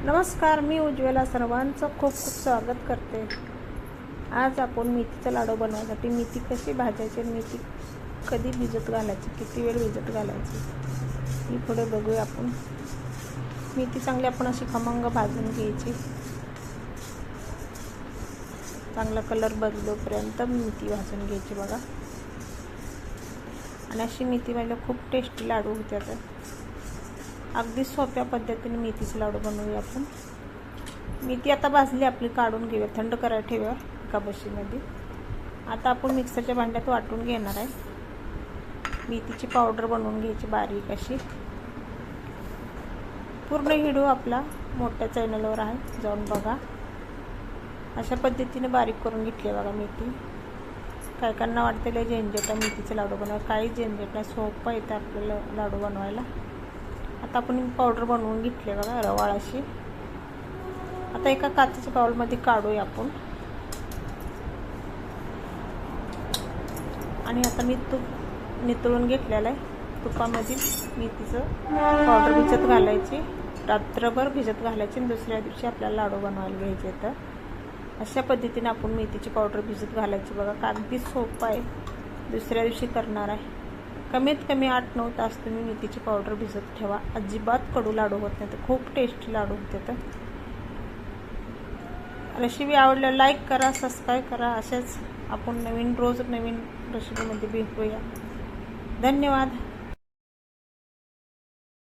नमस्कार, मी उज्ज्वला सर्वांचं खूप खूप स्वागत करते। आज आपण मेथीचा लाडू बनवण्यासाठी मेथी कशी भाजायची, मेथी कधी भिजत घालायची, किती वेळ भिजत घालायची ही पुढे बघूया आपण। मेथी चांगली आपण अशी खमंग भाजून घ्यायची, चांगला कलर बदलेपर्यंत मेथी भाजून घ्यायची बघा। आणि अशी मेथी भाजल्यावर खूप टेस्टी लाडू होतात। अगदी सोप्या पद्धतीने मेथीचे लाडू बनवूया आपण। मेथी आता भाजली आपली, काढून घेऊया, थंड करायला ठेवूया एका बशीमध्ये। आता आपण मिक्सरच्या भांड्यात वाटून घेणार आहे। मेथीची पावडर बनवून घ्यायची बारीक अशी। पूर्ण व्हिडिओ आपला मोठ्या चॅनलवर आहे, जाऊन बघा। अशा पद्धतीने बारीक करून घेतली बघा मेथी। काय कांना वाटते लय झंझट आहे मेथीचे लाडू बनवायला, काही झंझट नाही, सोपं येतं आपल्याला लाडू बनवायला। आता आपण पावडर बनवून घेतली बघा, रवाळ अशी। आता एका काचेच्या बाउलमध्ये काढूया आपण। आणि आता मी तूप नितळून घेतलेलं आहे, तुपामध्ये मेथीचं पावडर भिजत घालायची, रात्रभर भिजत घालायची आणि दुसऱ्या दिवशी आपल्याला लाडू बनवायला घ्यायचे। तर अशा पद्धतीने आपण मेथीची पावडर भिजत घालायची बघा। अगदी सोपं आहे, दुसऱ्या दिवशी करणार आहे। कमीत कमी 8-9 तास तुम्ही मेथीची पावडर भिजत ठेवा, अजिबात कडू लाडू होत नाही, तर खूप टेस्टी लाडू होते। तर रेसिपी आवडल्यास लाईक करा, सबस्क्राईब करा। अशाच आपण रोज नवीन रेसिपीमध्ये भेटूया। धन्यवाद।